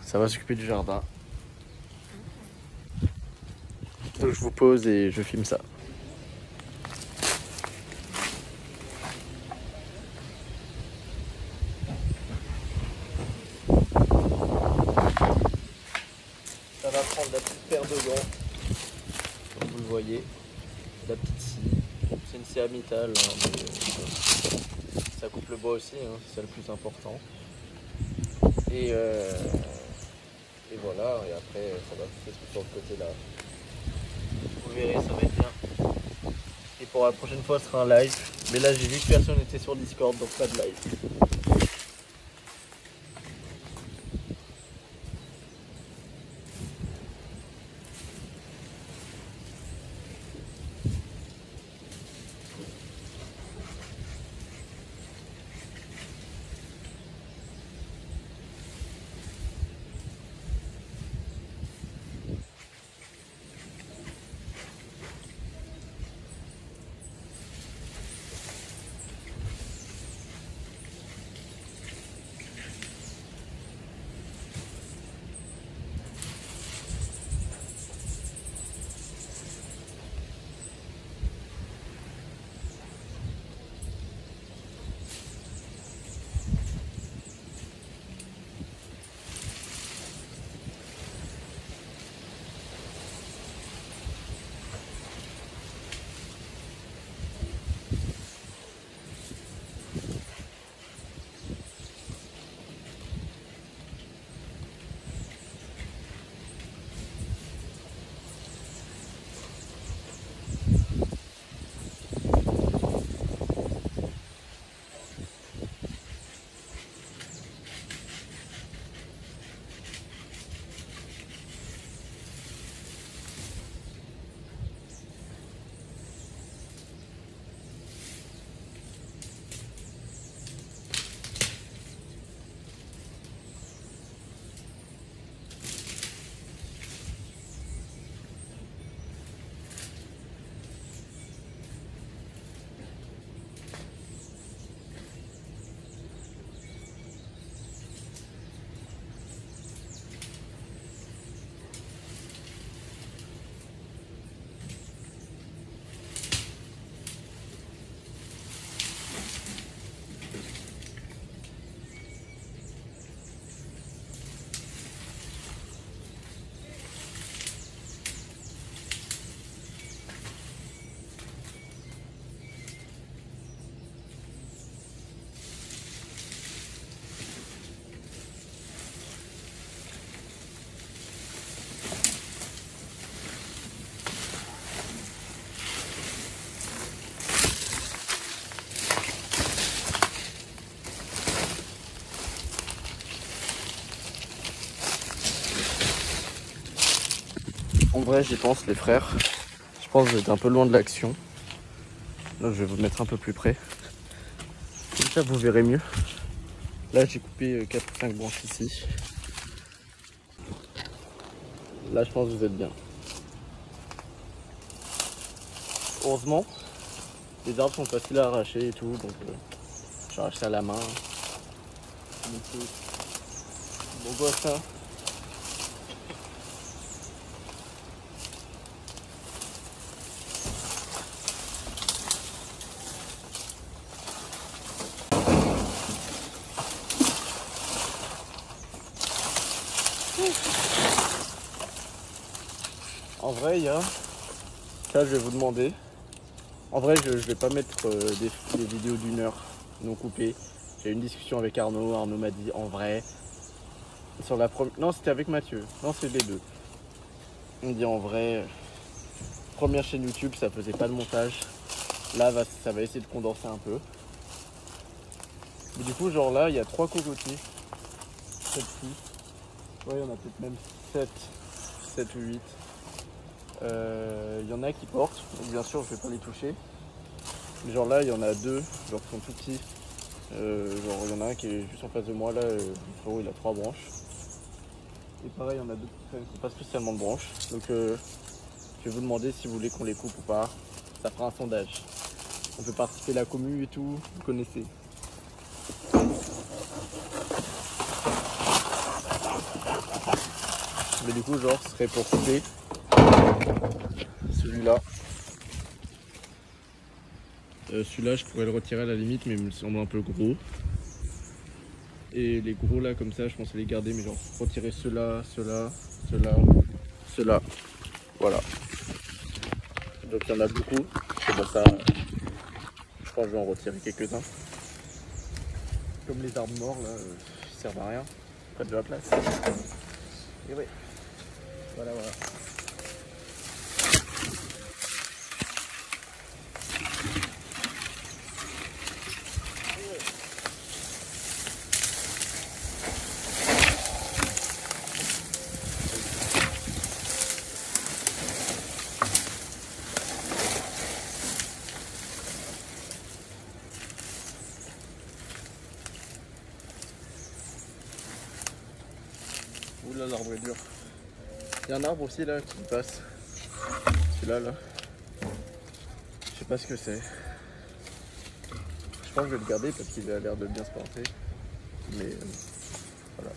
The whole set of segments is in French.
Ça va s'occuper du jardin. Donc je vous pose et je filme ça. Ça va prendre la petite paire de gants, comme vous le voyez, la petite scie. C'est une scie amitale, hein, mais ça coupe le bois aussi, hein, c'est ça le plus important. Et voilà, et après ça va se faire sur le côté là. Vous verrez, ça va être bien. Et pour la prochaine fois, ce sera un live. Mais là, j'ai vu que personne n'était sur Discord, donc pas de live. En vrai, j'y pense, les frères. Je pense que vous êtes un peu loin de l'action. Donc je vais vous mettre un peu plus près. Comme ça, vous verrez mieux. Là, j'ai coupé 4 ou 5 branches ici. Là, je pense que vous êtes bien. Heureusement, les arbres sont faciles à arracher et tout. Donc, j'arrache ça à la main. Bon gosse, hein. En vrai, il y a... Ça, je vais vous demander. En vrai, je vais pas mettre des vidéos d'1 heure non coupées. J'ai eu une discussion avec Arnaud. Arnaud m'a dit, en vrai, sur la première... Non, c'était avec Mathieu. Non, c'est les deux. On me dit, en vrai, première chaîne YouTube, ça faisait pas de montage. Là, ça va essayer de condenser un peu. Mais du coup, genre là, il y a 3 cocotiers. 7, 6. Ouais, il y en a peut-être même 7 ou 8. Il y en a qui portent, donc bien sûr je vais pas les toucher. Mais genre là il y en a 2, genre qui sont tout petits. Genre il y en a un qui est juste en face de moi là, le frérot il a 3 branches. Et pareil il y en a 2 qui n'ont pas spécialement de branches. Donc je vais vous demander si vous voulez qu'on les coupe ou pas. Ça fera un sondage. On peut participer à la commu et tout, vous connaissez. Mais du coup, genre, ce serait pour couper celui-là. Celui-là, je pourrais le retirer à la limite, mais il me semble un peu gros. Et les gros là, comme ça, je pense les garder, mais genre retirer ceux-là, ceux-là, ceux-là, ceux-là. Voilà. Donc il y en a beaucoup. C'est pour ça, je crois que je vais en retirer quelques-uns. Comme les arbres morts là, ils servent à rien. Ils prennent de la place. Et ouais. Voilà, voilà. Oula, l'arbre est dur. Il y a un arbre aussi là qui passe. Celui-là, là. Je sais pas ce que c'est. Je pense que je vais le garder parce qu'il a l'air de bien se porter. Mais voilà.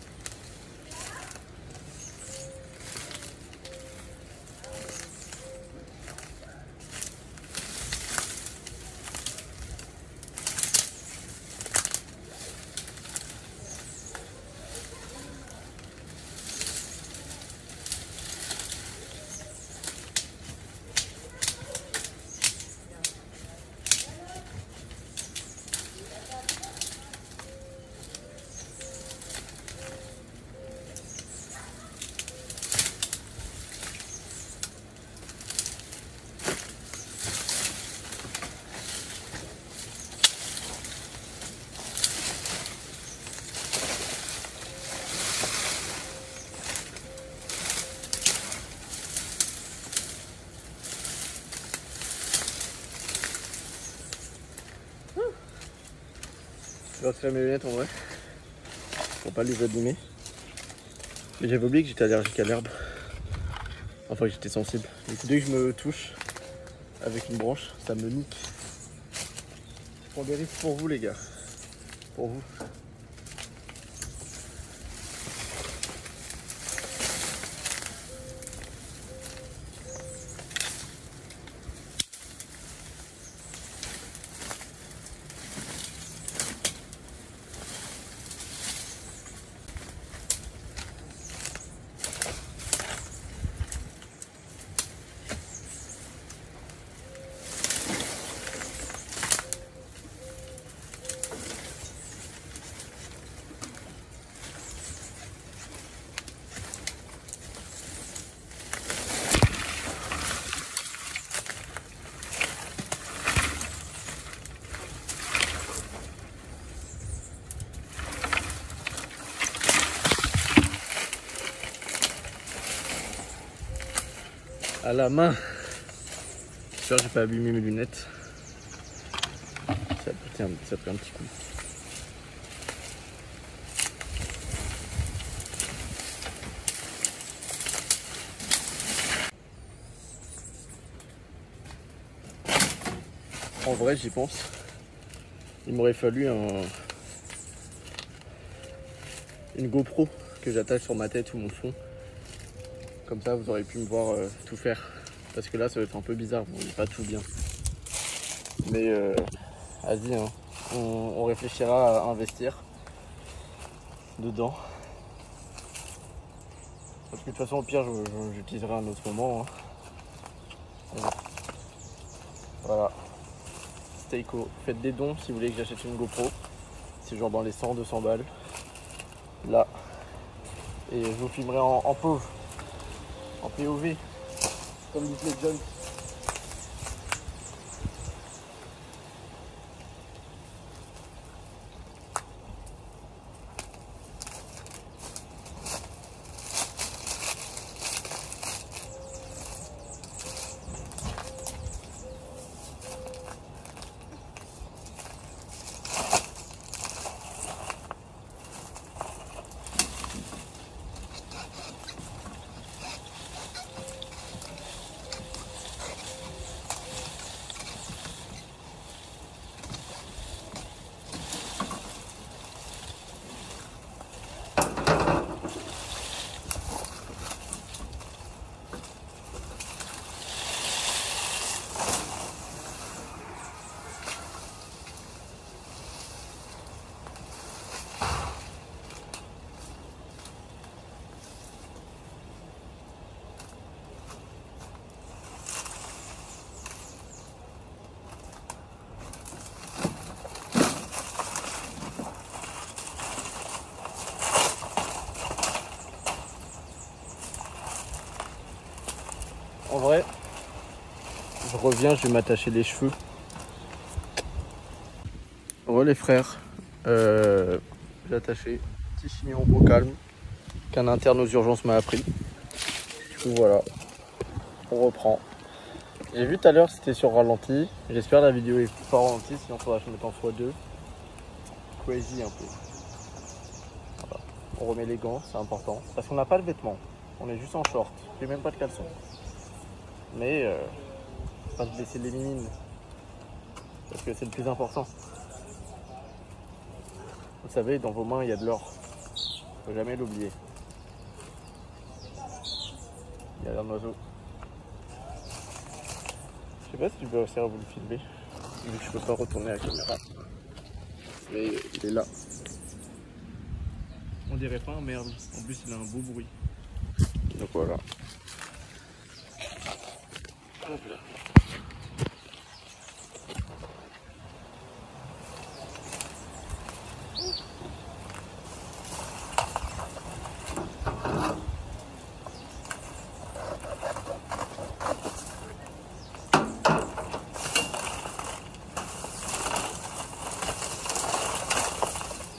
Je vais retirer mes lunettes en vrai, pour pas les abîmer. Mais j'avais oublié que j'étais allergique à l'herbe. Enfin que j'étais sensible. Et dès que je me touche avec une branche, ça me nique. Je prends des risques pour vous les gars. Pour vous. À la main. J'espère que j'ai pas abîmé mes lunettes. Ça a pris un petit coup. En vrai, j'y pense. Il m'aurait fallu une GoPro que j'attache sur ma tête ou mon front. Comme ça, vous aurez pu me voir tout faire. Parce que là, ça va être un peu bizarre, vous voyez pas tout bien. Mais vas-y, hein. On réfléchira à investir dedans. Parce que de toute façon, au pire, j'utiliserai à un autre moment. Hein. Voilà. Stayco. Faites des dons si vous voulez que j'achète une GoPro. C'est genre dans les 100-200 balles. Là. Et je vous filmerai en POV. En POV. Comme disent les jeunes. viens, je vais m'attacher les cheveux. Re les frères, j'ai attaché petit chignon au calme qu'un interne aux urgences m'a appris. Du coup voilà, on reprend. J'ai vu tout à l'heure c'était sur ralenti. J'espère la vidéo est pas ralentie, sinon il faudra que je mette en x2. Crazy un peu. Voilà. On remet les gants, c'est important. Parce qu'on n'a pas de vêtements. On est juste en short. J'ai même pas de caleçon. Mais pas se blesser les mimines. Parce que c'est le plus important. Vous savez, dans vos mains, il y a de l'or. Faut jamais l'oublier. Il y a un oiseau. Je sais pas si tu peux réussir à vous le filmer, vu que je peux pas retourner la caméra. Mais il est là. On dirait pas un merle. En plus, il a un beau bruit. Donc voilà. Hop là.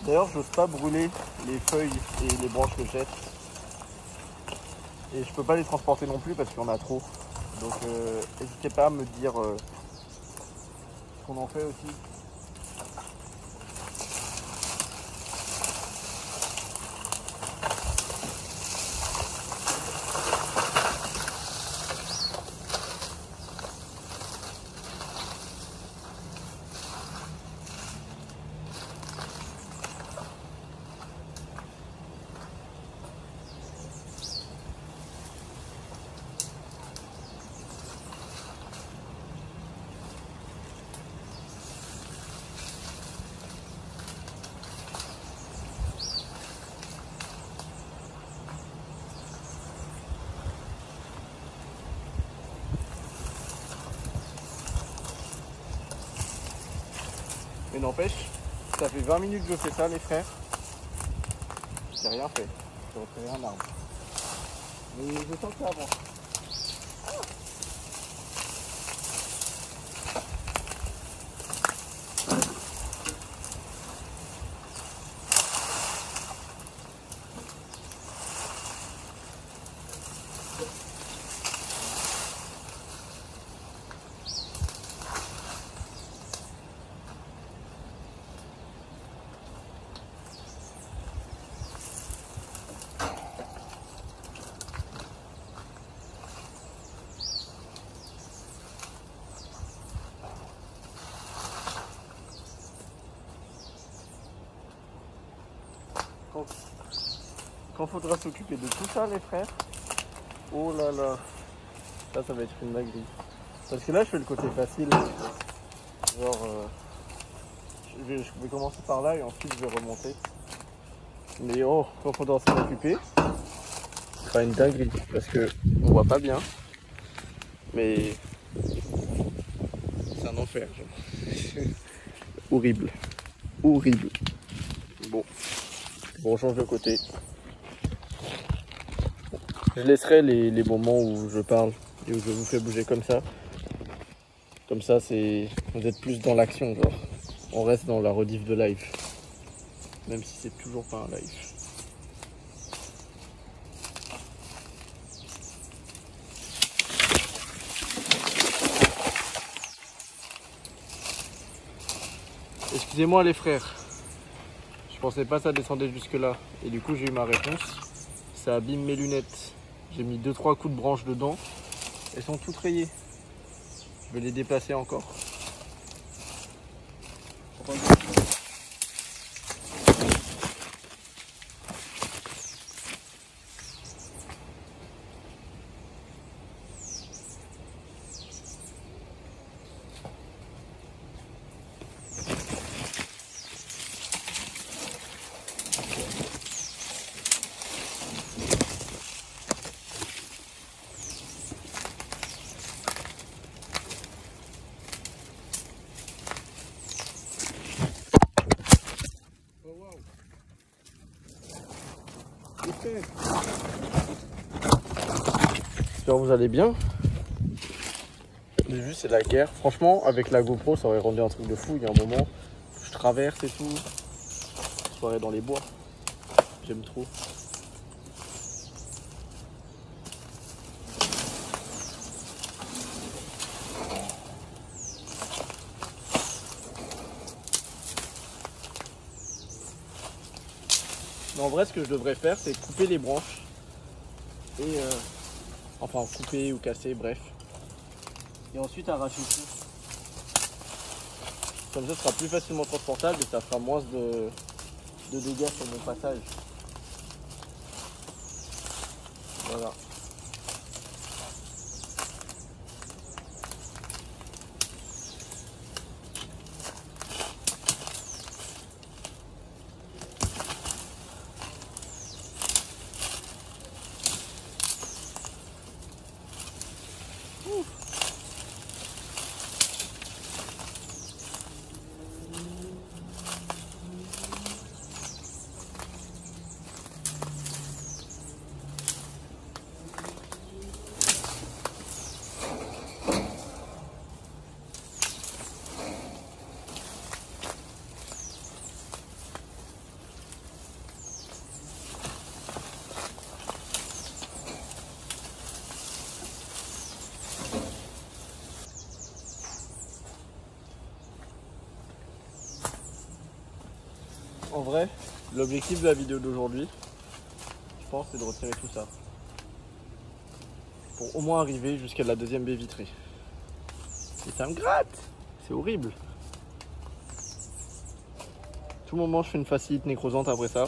D'ailleurs, j'ose pas brûler les feuilles et les branches que je jette. Et je peux pas les transporter non plus parce qu'il y en a trop. Donc n'hésitez pas à me dire ce qu'on en fait aussi. Mais n'empêche, ça fait 20 minutes que je fais ça les frères. J'ai rien fait. J'ai repéré un arbre. Mais je sens que ça avance. Quand faudra s'occuper de tout ça les frères, oh là là, ça va être une dinguerie. Parce que là je fais le côté facile, genre je vais commencer par là et ensuite je vais remonter. Mais oh, quand faudra s'en occuper, ce sera une dinguerie parce que on voit pas bien, mais c'est un enfer. Genre. Horrible, horrible. Bon, on change de côté. Je laisserai les moments où je parle et où je vous fais bouger comme ça. Comme ça, vous êtes plus dans l'action, genre. On reste dans la rediff de live. Même si c'est toujours pas un live. Excusez-moi les frères. Je pensais pas que ça descendait jusque là. Et du coup j'ai eu ma réponse. Ça abîme mes lunettes. J'ai mis 2-3 coups de branche dedans. Elles sont toutes rayées. Je vais les déplacer encore. J'espère que vous allez bien. Les vues c'est de la guerre. Franchement avec la GoPro ça aurait rendu un truc de fou. Il y a un moment je traverse et tout. Soirée dans les bois. J'aime trop. Mais en vrai ce que je devrais faire c'est couper les branches. Et enfin couper ou casser, bref. Et ensuite arracher tout. Comme ça, ce sera plus facilement transportable et ça fera moins de dégâts sur mon passage. Voilà. En vrai, l'objectif de la vidéo d'aujourd'hui, je pense, c'est de retirer tout ça. Pour au moins arriver jusqu'à la deuxième baie vitrée. Et ça me gratte! C'est horrible! Tout moment, je fais une fasciite nécrosante après ça,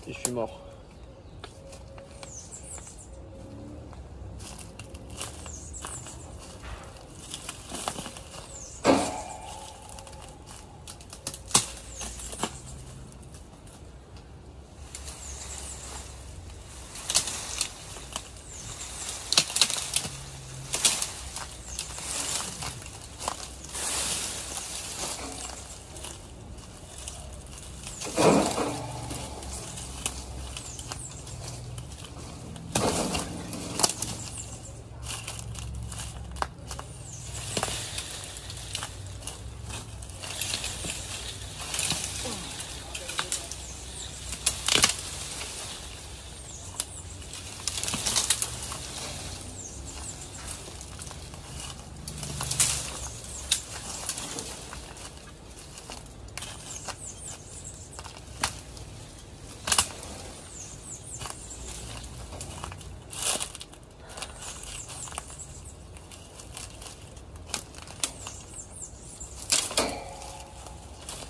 et je suis mort.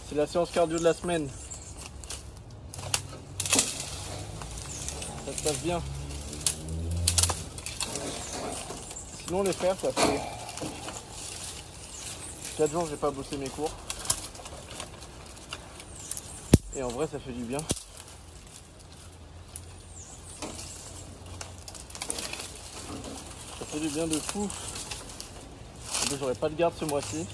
C'est la séance cardio de la semaine. Ça se passe bien. Sinon les frères, ça fait 4 jours que j'ai pas bossé mes cours. Et en vrai ça fait du bien. Ça fait du bien de fou. J'aurai pas de garde ce mois-ci.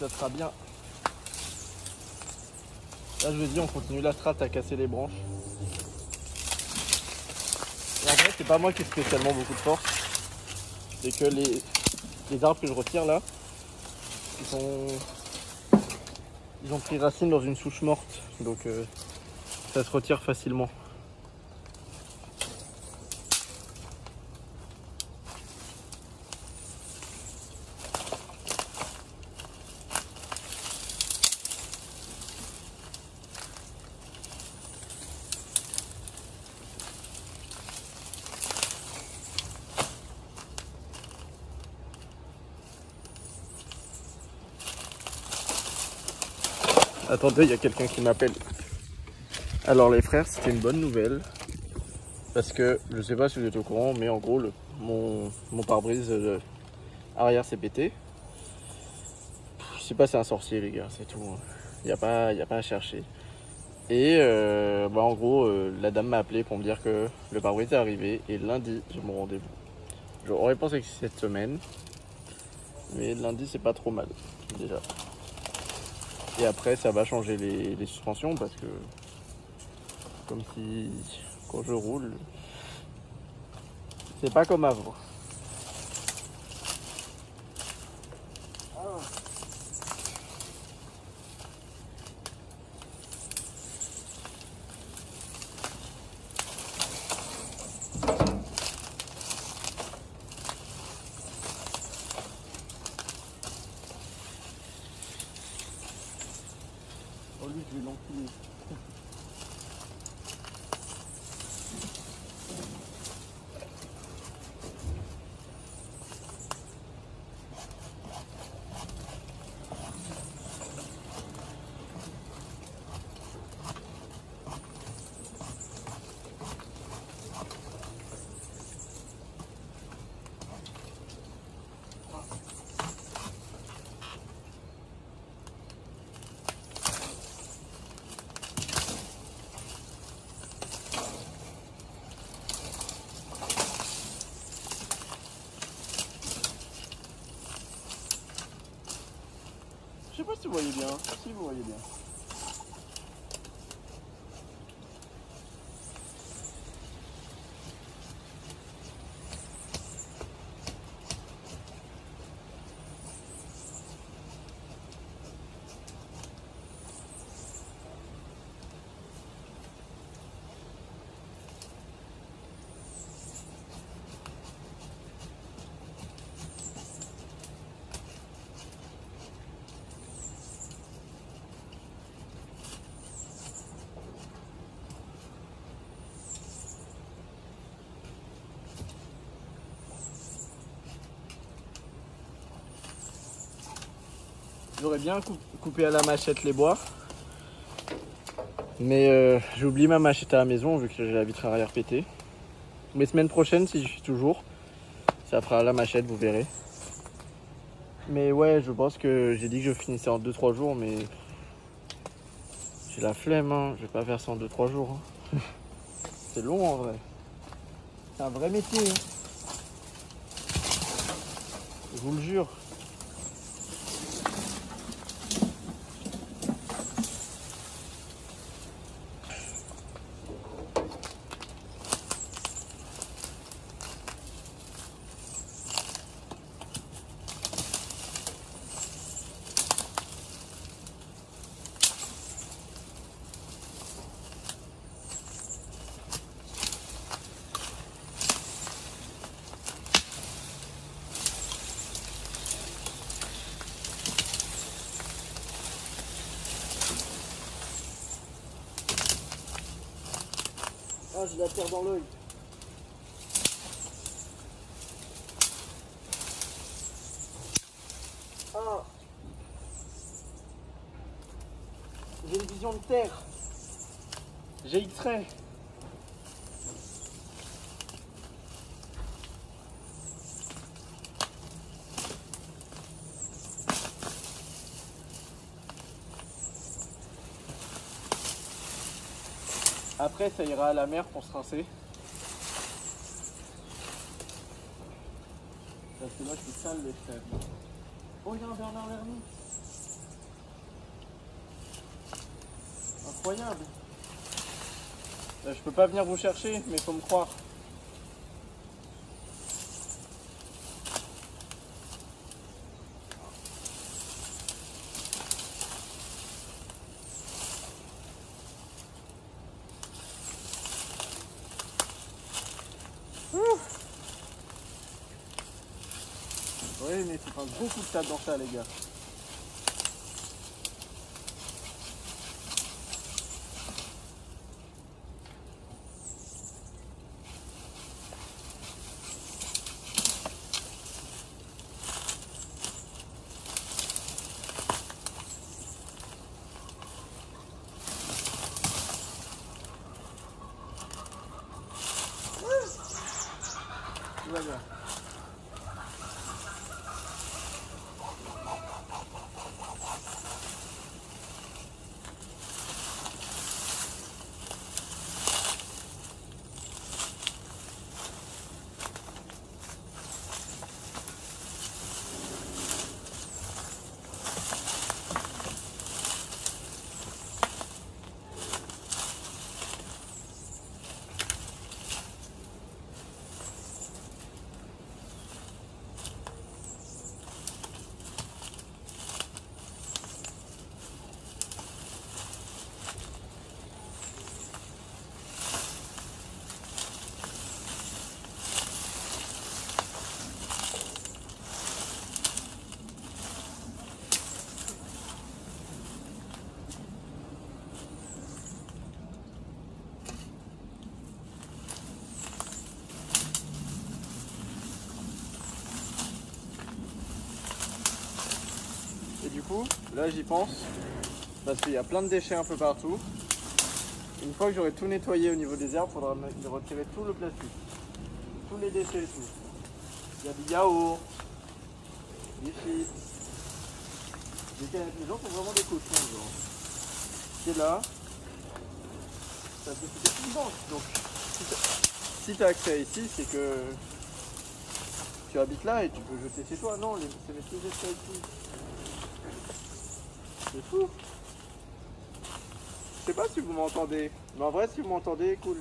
Ça sera bien. Là je me dis on continue la strat à casser les branches. Et en vrai c'est pas moi qui ai spécialement beaucoup de force. C'est que les arbres que je retire là, ils ont pris racine dans une souche morte. Donc ça se retire facilement. Attendez, il y a quelqu'un qui m'appelle. Alors les frères, c'était une bonne nouvelle. Parce que, je sais pas si vous êtes au courant, mais en gros, mon pare-brise arrière s'est pété. Je sais pas, c'est un sorcier les gars, c'est tout. Il n'y a pas à chercher. Et en gros, la dame m'a appelé pour me dire que le pare-brise est arrivé. Et lundi, j'ai mon rendez-vous. J'aurais pensé que c'est cette semaine. Mais lundi, c'est pas trop mal, déjà. Et après ça va changer les suspensions parce que Comme si quand je roule, c'est pas comme avant. Oh lui je vais l'enculer. Je sais pas si vous voyez bien. Si vous voyez bien. J'aurais bien coupé à la machette les bois. Mais j'ai oublié ma machette à la maison vu que j'ai la vitre arrière pétée. Mais semaine prochaine, si je suis toujours, ça fera à la machette, vous verrez. Mais ouais, je pense que j'ai dit que je finissais en 2-3 jours, mais j'ai la flemme, hein. Je vais pas faire ça en 2-3 jours. Hein. C'est long en vrai. C'est un vrai métier. Hein. Je vous le jure. Ah, j'ai la terre dans l'œil. Ah, j'ai une vision de terre. J'ai X-ray. Après, ça ira à la mer pour se rincer. Parce que là, je suis sale, les frères. Oh, il y a un Bernard Lermy. Incroyable. Je peux pas venir vous chercher, mais faut me croire. Oui, mais c'est un gros coup de table dans ça, les gars. Tout va bien. coup, là j'y pense, parce qu'il y a plein de déchets un peu partout. Une fois que j'aurai tout nettoyé au niveau des herbes, il faudra retirer tout le plastique. Tous les déchets et tout. Il y a du yaourt, des chips, des canettes. Les gens font vraiment des cochons, genre. C'est là, ça te fait une banque. Donc, si tu as accès ici, c'est que tu habites là et tu peux jeter chez toi. Non, c'est mes petits déchets ici. C'est fou. Je sais pas si vous m'entendez, mais en vrai, si vous m'entendez, cool.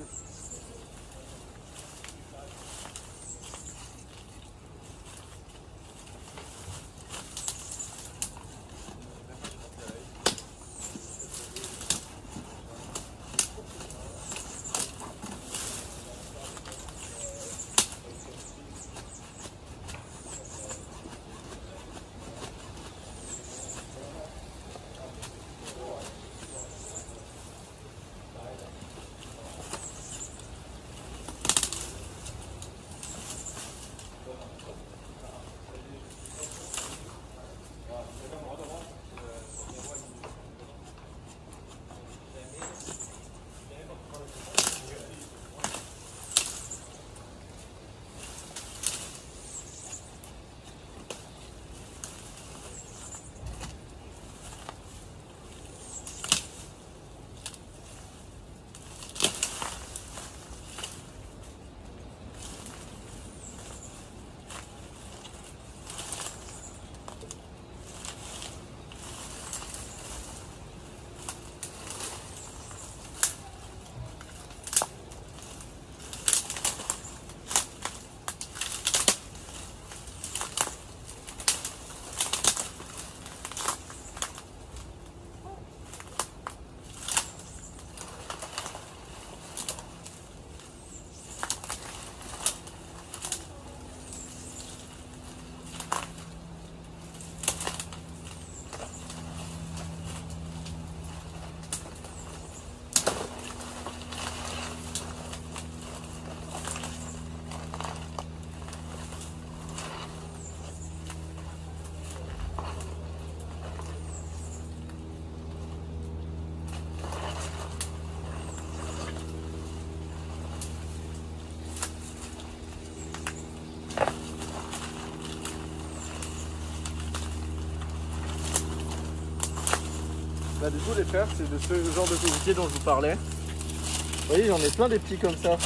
Bah du coup les frères, c'est de ce genre de cocotier dont je vous parlais. Vous voyez, j'en ai plein des petits comme ça.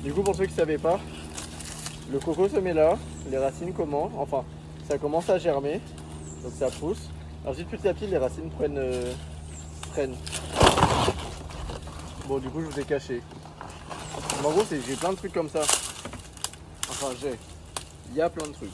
Du coup, pour ceux qui ne savaient pas, le coco se met là, les racines commencent, enfin ça commence à germer, donc ça pousse. Ensuite petit à petit les racines prennent. Bon du coup je vous ai caché. Mais en gros j'ai plein de trucs comme ça. Enfin il y a plein de trucs.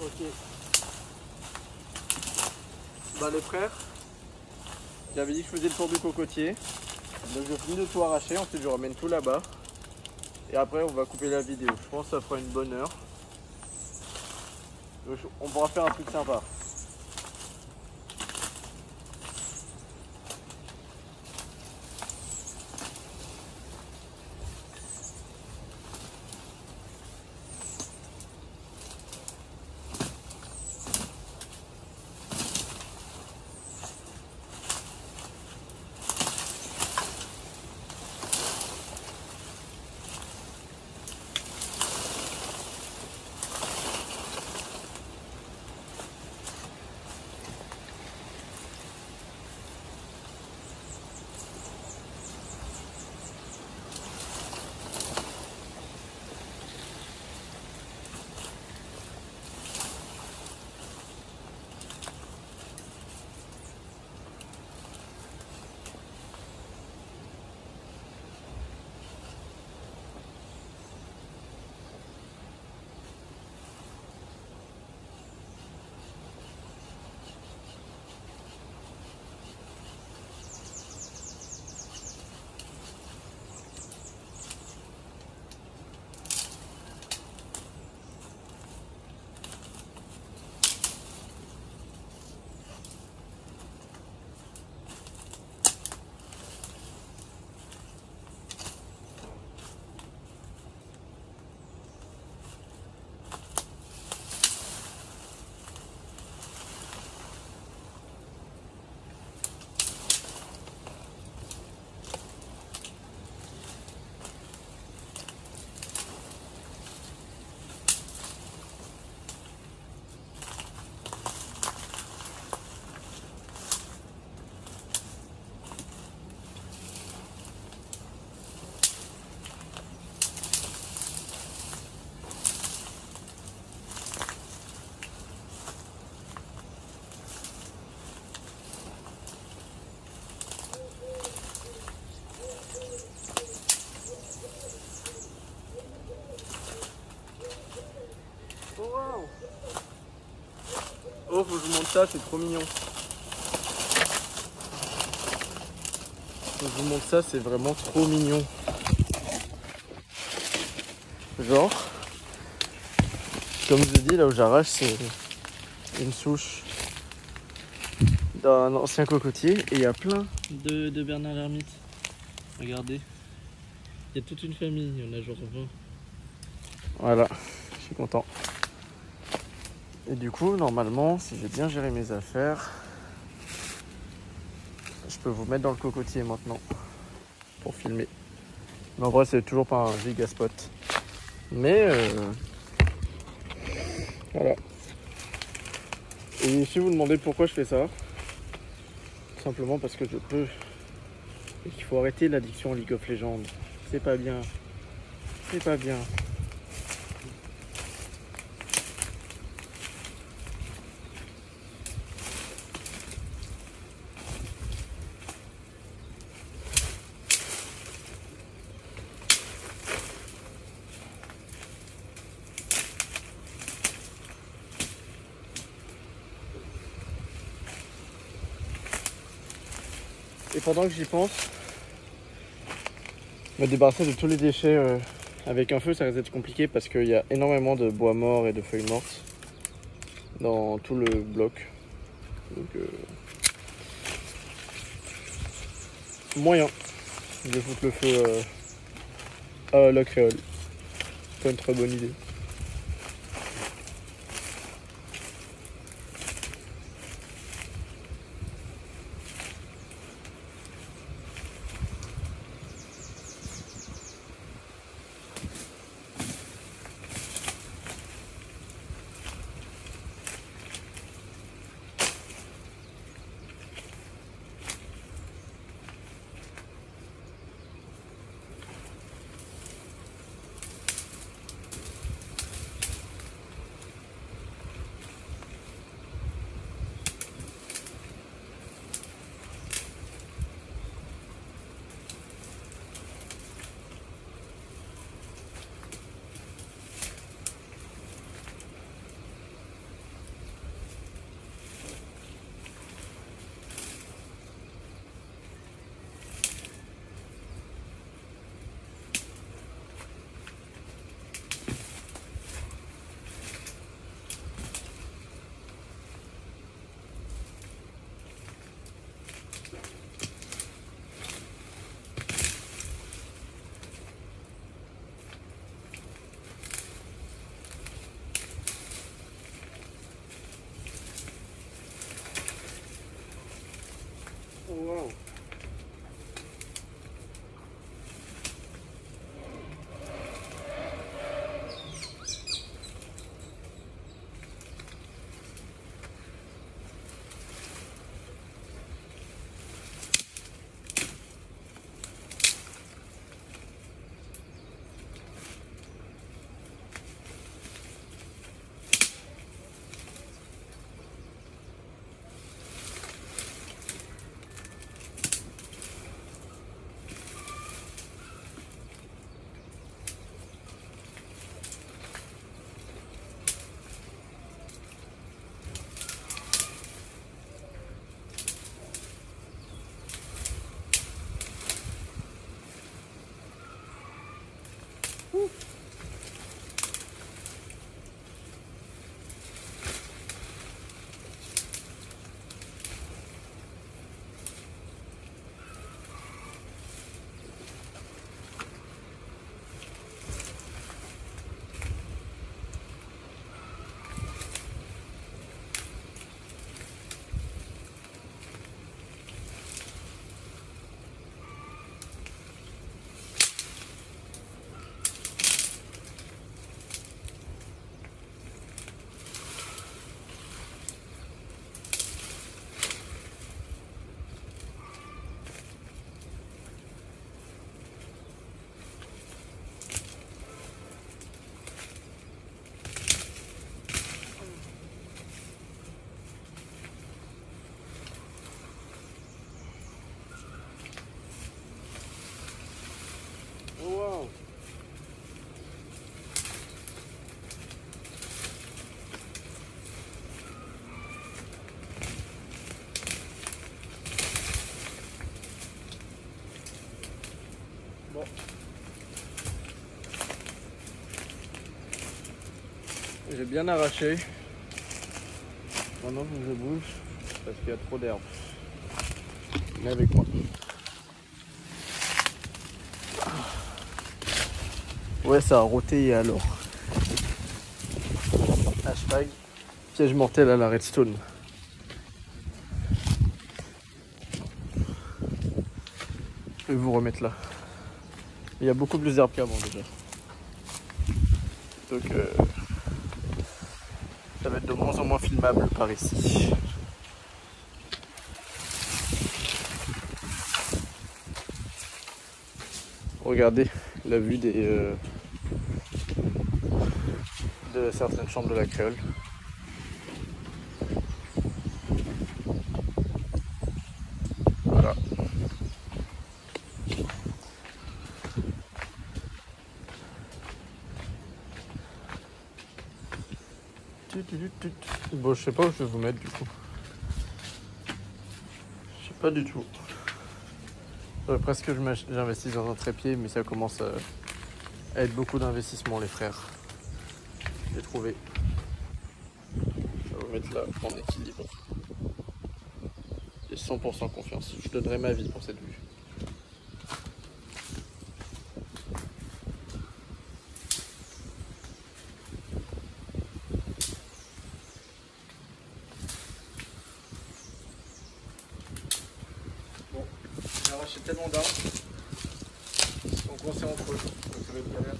Ok. Bah les frères, j'avais dit que je faisais le tour du cocotier. Donc je finis de tout arracher, ensuite je ramène tout là-bas. Et après on va couper la vidéo. Je pense que ça fera une bonne heure. Donc, on pourra faire un truc sympa. Oh, faut que je vous montre ça, c'est trop mignon. Faut que je vous montre ça, c'est vraiment trop mignon. Genre, comme je vous dis, là où j'arrache, c'est une souche d'un ancien cocotier. Et il y a plein de Bernard l'ermite. Regardez. Il y a toute une famille, il y en a genre 20. Voilà, je suis content. Et du coup, normalement, si j'ai bien géré mes affaires, je peux vous mettre dans le cocotier maintenant pour filmer. Mais en vrai, c'est toujours pas un giga spot. Mais voilà. Et si vous vous demandez pourquoi je fais ça, tout simplement parce que je peux. Et qu'il faut arrêter l'addiction à League of Legends. C'est pas bien. C'est pas bien. Et pendant que j'y pense, me débarrasser de tous les déchets avec un feu, ça risque d'être compliqué parce qu'il y a énormément de bois mort et de feuilles mortes dans tout le bloc. Donc moyen de foutre le feu à la créole. Pas une très bonne idée. J'ai bien arraché. Maintenant faut que je bouge parce qu'il y a trop d'herbe. Viens avec moi. Ouais, ça a roté alors. Hashtag piège mortel à la redstone. Je vais vous remettre là. Il y a beaucoup plus d'herbe qu'avant déjà. Donc ça va être de moins en moins filmable par ici. Regardez la vue de certaines chambres de la créole. Voilà. Bon, je sais pas où je vais vous mettre du coup. Je sais pas du tout. Faudrait presque que j'investisse dans un trépied, mais ça commence à être beaucoup d'investissement, les frères. J'ai trouvé. Je vais vous mettre là en équilibre. J'ai 100% confiance. Je donnerai ma vie pour cette vue. Bon, j'ai arraché tellement d'arbres. Ils sont coincés entre eux. Donc ça va être galère.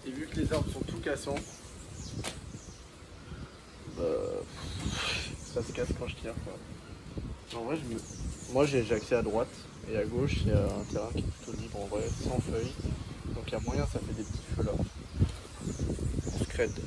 Et vu que les arbres sont tout cassants, bah, ça se casse quand je tire, quoi. En vrai, moi j'ai accès à droite et à gauche, il y a un terrain qui est plutôt libre en vrai, sans feuilles. Donc il y a moyen, ça fait des petits feux là. On se crède.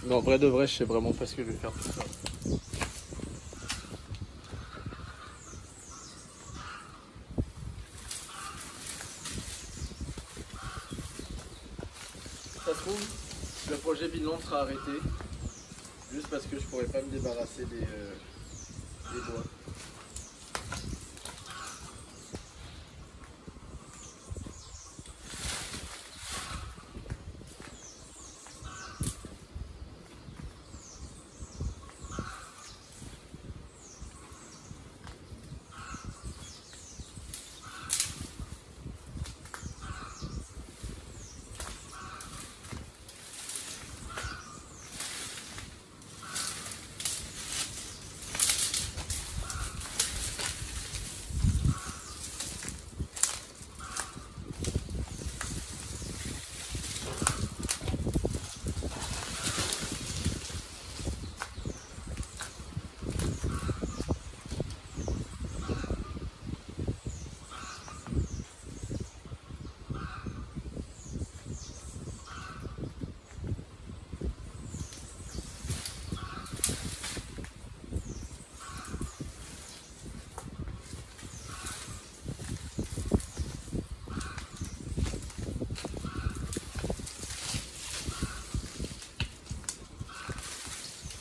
Mais en vrai de vrai, je sais vraiment pas ce que je vais faire tout ça. Ça se trouve, le projet Vinland sera arrêté juste parce que je pourrais pas me débarrasser des bois.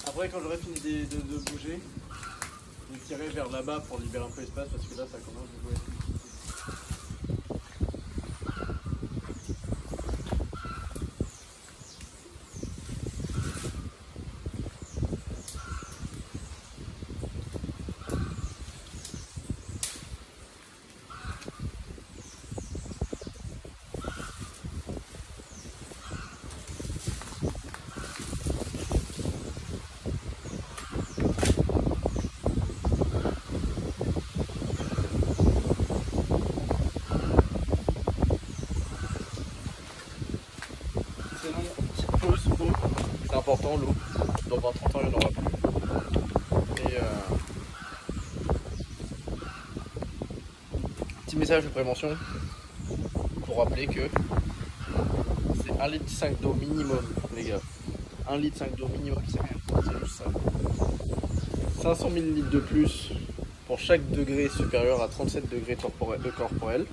Après, quand j'aurai fini de bouger, je vais tirer vers là-bas pour libérer un peu l'espace parce que là, ça commence à jouer. C'est important l'eau. Dans dans 30 ans, il n'y en aura plus. Et petit message de prévention pour rappeler que c'est 1,5 litre d'eau minimum, les gars. 1,5 litre d'eau minimum, c'est rien, c'est juste ça. 500 ml de plus pour chaque degré supérieur à 37 degrés corporel.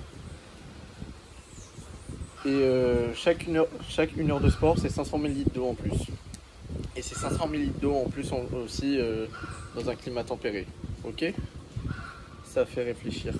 Et chaque 1 heure de sport, c'est 500 ml d'eau en plus. Et c'est 500 ml d'eau en plus aussi dans un climat tempéré. Ok? Ça fait réfléchir.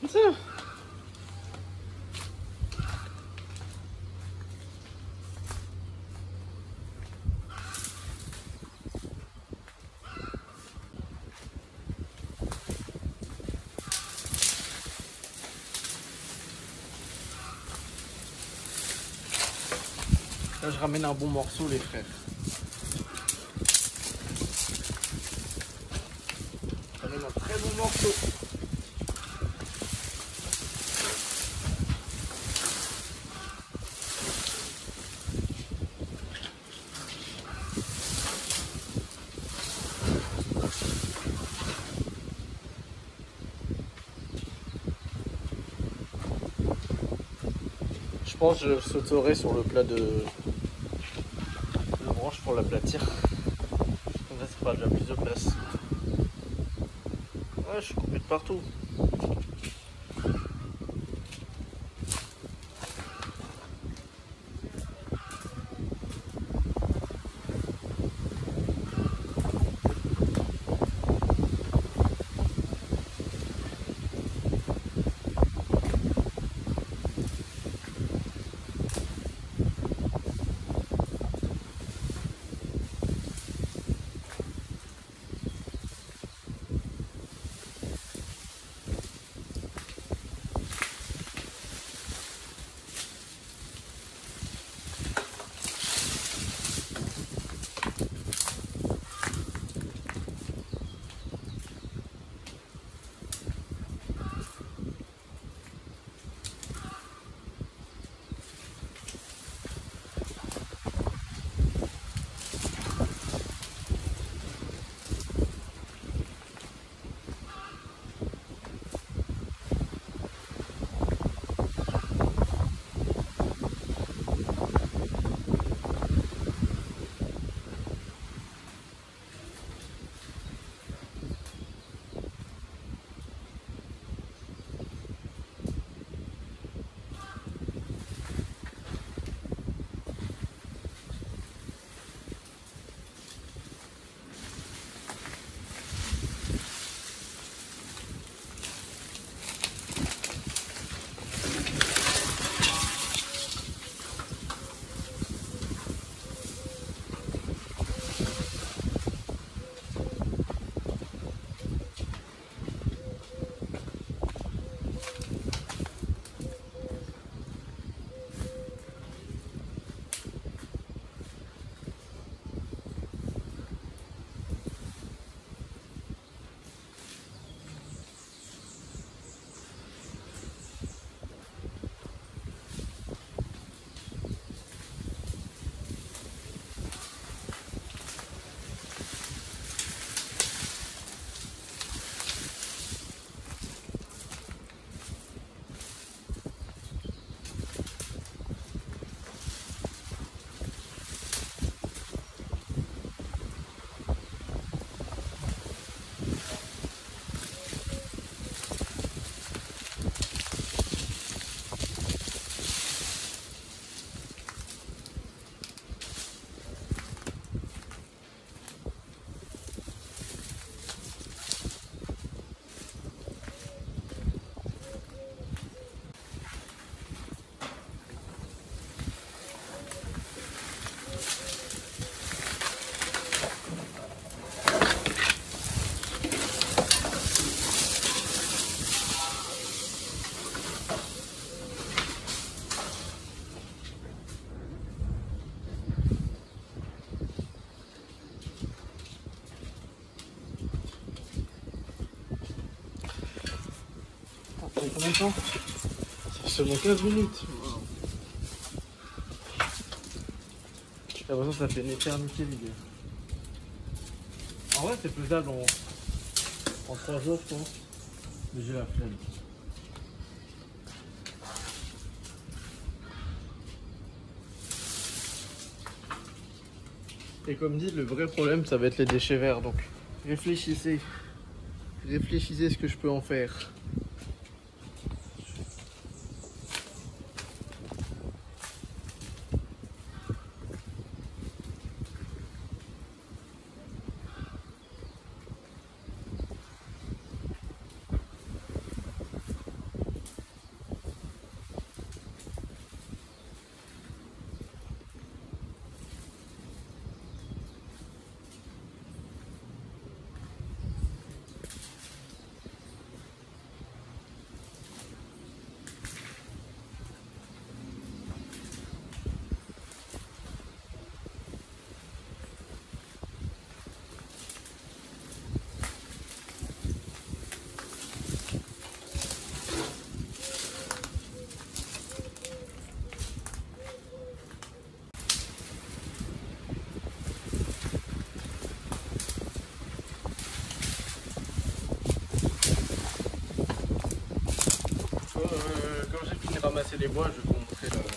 Ça. Là, je ramène un bon morceau, les frères. Je ramène un très bon morceau. Je pense que je sauterai sur le plat de branche pour l'aplatir. Comme ça, ça fera déjà plus de place. Ouais, je suis coupé de partout. combien de temps? Ça fait seulement 15 minutes. Wow. J'ai l'impression que ça fait une éternité les gars. En vrai c'est faisable en 3 jours je pense. Mais j'ai la flemme. Et comme dit, le vrai problème ça va être les déchets verts. Donc réfléchissez. Réfléchissez ce que je peux en faire. Quand j'ai fini de ramasser les bois, je vais vous montrer la photo.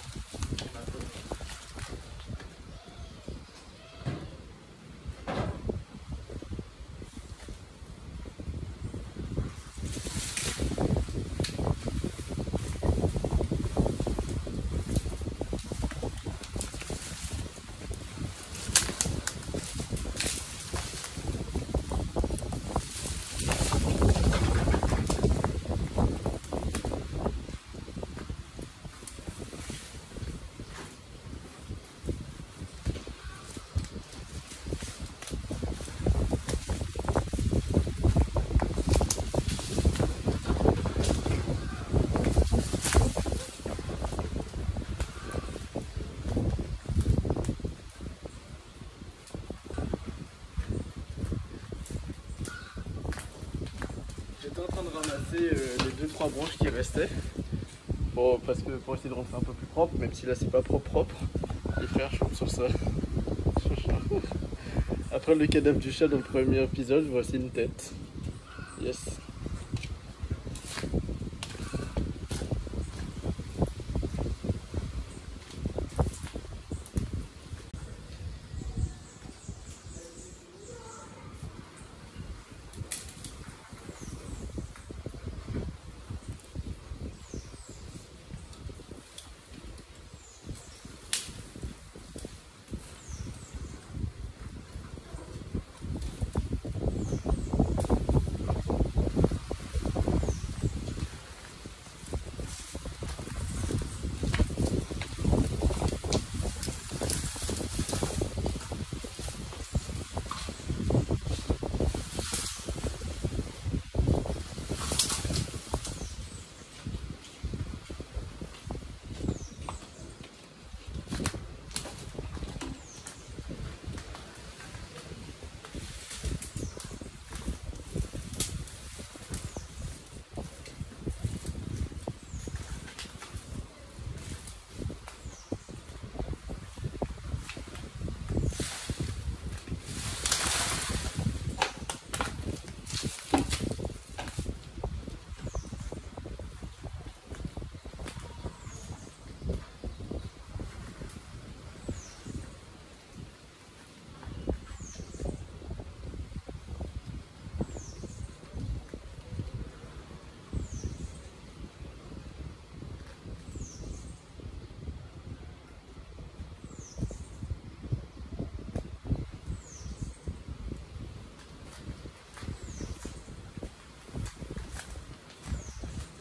J'étais en train de ramasser les 2-3 branches qui restaient. Bon, parce que pour essayer de rendre ça un peu plus propre, même si là c'est pas propre. Les frères chauds sur ça. Après le cadavre du chat dans le premier épisode, voici une tête. Yes.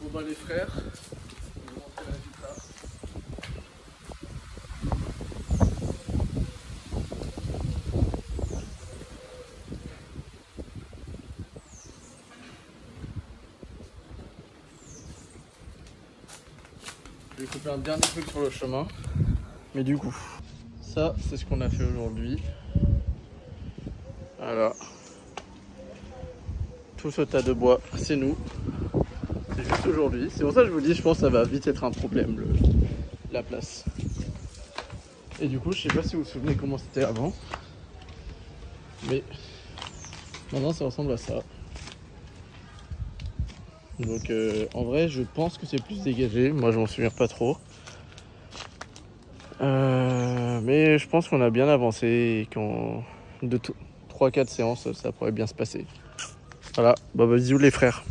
Bon bah les frères, je vais vous montrer le résultat. Je vais couper un dernier truc sur le chemin. Mais du coup, ça c'est ce qu'on a fait aujourd'hui. Voilà. Tout ce tas de bois, c'est nous. C'est juste aujourd'hui. C'est pour ça que je vous dis, je pense que ça va vite être un problème, la place. Et du coup, je sais pas si vous vous souvenez comment c'était avant. Mais maintenant, ça ressemble à ça. Donc en vrai, je pense que c'est plus dégagé. Moi, je m'en souviens pas trop. Mais je pense qu'on a bien avancé et qu'en 3-4 séances, ça pourrait bien se passer. Voilà, bah bisous les frères.